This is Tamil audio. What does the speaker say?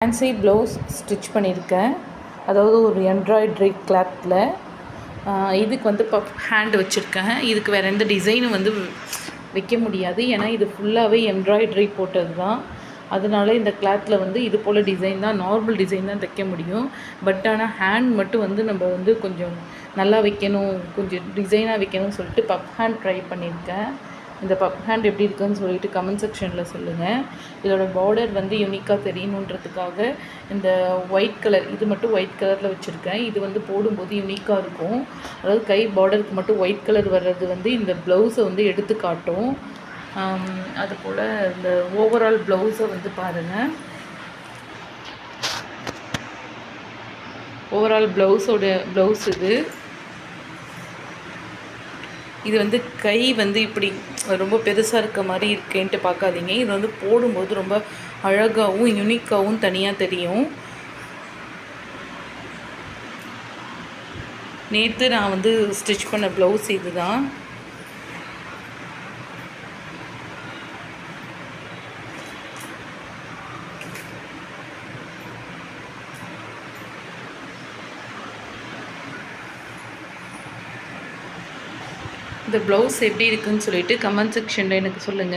ஃபேன்சி ப்ளவுஸ் ஸ்டிச் பண்ணியிருக்கேன். அதாவது ஒரு எம்ப்ராய்ட்ரி கிளாத்தில் இதுக்கு வந்து பஃப் ஹேண்ட் வச்சுருக்கேன். இதுக்கு வேறு எந்த டிசைனும் வந்து வைக்க முடியாது. ஏன்னா இது ஃபுல்லாகவே எம்ப்ராய்ட்ரி போட்டது தான். அதனால இந்த கிளாத்தில் வந்து இது போல் டிசைன் தான், நார்மல் டிசைன் தான் தைக்க முடியும். பட் ஆனால் ஹேண்ட் மட்டும் வந்து நம்ம வந்து கொஞ்சம் நல்லா வைக்கணும், கொஞ்சம் டிசைனாக வைக்கணும்னு சொல்லிட்டு பஃப் ஹேண்ட் ட்ரை பண்ணியிருக்கேன். இந்த பஃப் ஹேண்ட் எப்படி இருக்குன்னு சொல்லிட்டு கமெண்ட் செக்ஷனில் சொல்லுங்கள். இதோட பார்டர் வந்து யூனிக்காக தெரியணுன்றதுக்காக இந்த ஒயிட் கலர், இது மட்டும் ஒயிட் கலரில் வச்சுருக்கேன். இது வந்து போடும்போது யூனிக்காக இருக்கும். அதாவது கை பார்டருக்கு மட்டும் ஒயிட் கலர் வர்றது வந்து இந்த ப்ளவுஸை வந்து எடுத்து காட்டும். அதுபோல் இந்த ஓவரால் ப்ளவுஸை வந்து பாருங்கள். ஓவரால் ப்ளவுஸ் இது வந்து கை வந்து இப்படி ரொம்ப பெருசாக இருக்க மாதிரி இருக்கேன்ட்டு பார்க்காதீங்க. இது வந்து போடும்போது ரொம்ப அழகாகவும் யூனிக்காகவும் தனியாக தெரியும். நேற்று நான் வந்து ஸ்டிச் பண்ண ப்ளவுஸ் இது தான். இந்த ப்ளவுஸ் எப்படி இருக்குன்னு சொல்லிட்டு கமெண்ட் செக்ஷனில் எனக்கு சொல்லுங்கள்.